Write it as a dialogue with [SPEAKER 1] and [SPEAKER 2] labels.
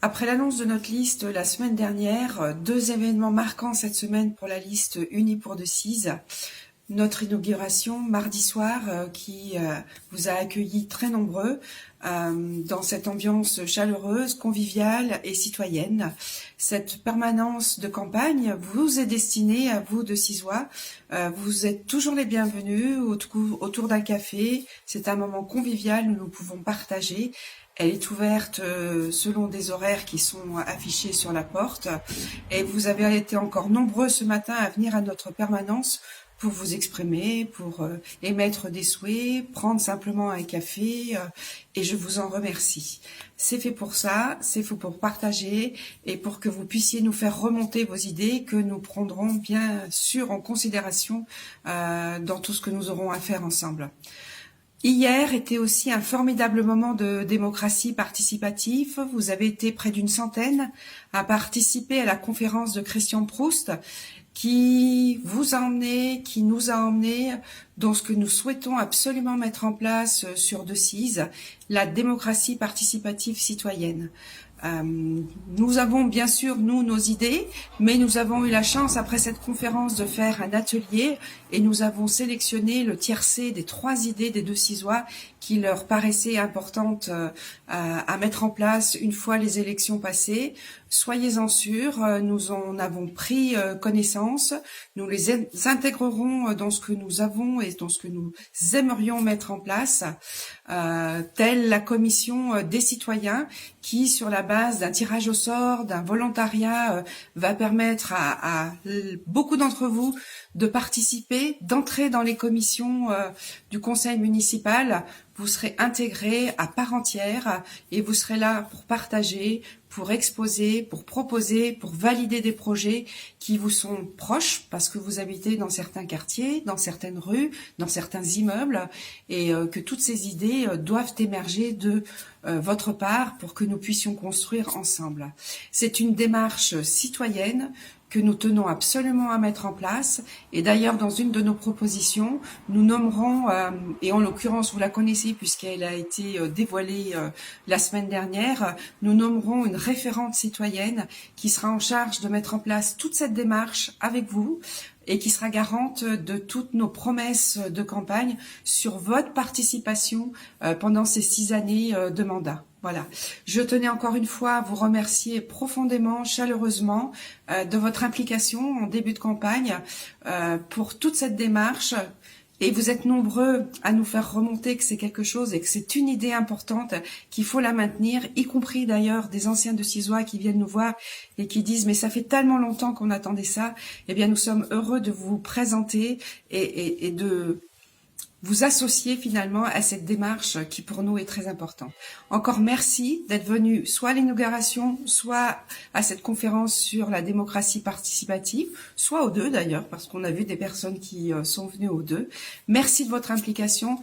[SPEAKER 1] Après l'annonce de notre liste la semaine dernière, deux événements marquants cette semaine pour la liste Unis pour Decize. Notre inauguration mardi soir qui vous a accueillis très nombreux dans cette ambiance chaleureuse, conviviale et citoyenne. Cette permanence de campagne vous est destinée à vous de Cizois. Vous êtes toujours les bienvenus autour d'un café. C'est un moment convivial où nous pouvons partager. Elle est ouverte selon des horaires qui sont affichés sur la porte. Et vous avez été encore nombreux ce matin à venir à notre permanence pour vous exprimer, pour émettre des souhaits, prendre simplement un café, et je vous en remercie. C'est fait pour ça, c'est fait pour partager et pour que vous puissiez nous faire remonter vos idées que nous prendrons bien sûr en considération dans tout ce que nous aurons à faire ensemble. Hier était aussi un formidable moment de démocratie participative. Vous avez été près d'une centaine à participer à la conférence de Christian Proust qui vous a emmené, qui nous a emmené dans ce que nous souhaitons absolument mettre en place sur Decize, la démocratie participative citoyenne. Nous avons bien sûr, nous, nos idées, mais nous avons eu la chance, après cette conférence, de faire un atelier et nous avons sélectionné le tiercé des 3 idées des deux Cizois qui leur paraissaient importantes à mettre en place une fois les élections passées. Soyez-en sûrs, nous en avons pris connaissance, nous les intégrerons dans ce que nous avons et dans ce que nous aimerions mettre en place, telle la commission des citoyens qui, sur la base d'un tirage au sort, d'un volontariat, va permettre à beaucoup d'entre vous de participer, d'entrer dans les commissions du conseil municipal. Vous serez intégrés à part entière et vous serez là pour partager, pour exposer, pour proposer, pour valider des projets qui vous sont proches parce que vous habitez dans certains quartiers, dans certaines rues, dans certains immeubles et que toutes ces idées doivent émerger de votre part pour que nous puissions construire ensemble. C'est une démarche citoyenne que nous tenons absolument à mettre en place. Et d'ailleurs, dans une de nos propositions, nous nommerons, et en l'occurrence, vous la connaissez puisqu'elle a été dévoilée la semaine dernière, nous nommerons une référente citoyenne qui sera en charge de mettre en place toute cette démarche avec vous et qui sera garante de toutes nos promesses de campagne sur votre participation pendant ces 6 années de mandat. Voilà. Je tenais encore une fois à vous remercier profondément, chaleureusement de votre implication en début de campagne pour toute cette démarche. Et vous êtes nombreux à nous faire remonter que c'est quelque chose et que c'est une idée importante, qu'il faut la maintenir, y compris d'ailleurs des anciens de Cizois qui viennent nous voir et qui disent « mais ça fait tellement longtemps qu'on attendait ça ». Eh bien, nous sommes heureux de vous présenter et de vous associer finalement à cette démarche qui pour nous est très importante. Encore merci d'être venu soit à l'inauguration, soit à cette conférence sur la démocratie participative, soit aux deux d'ailleurs, parce qu'on a vu des personnes qui sont venues aux deux. Merci de votre implication.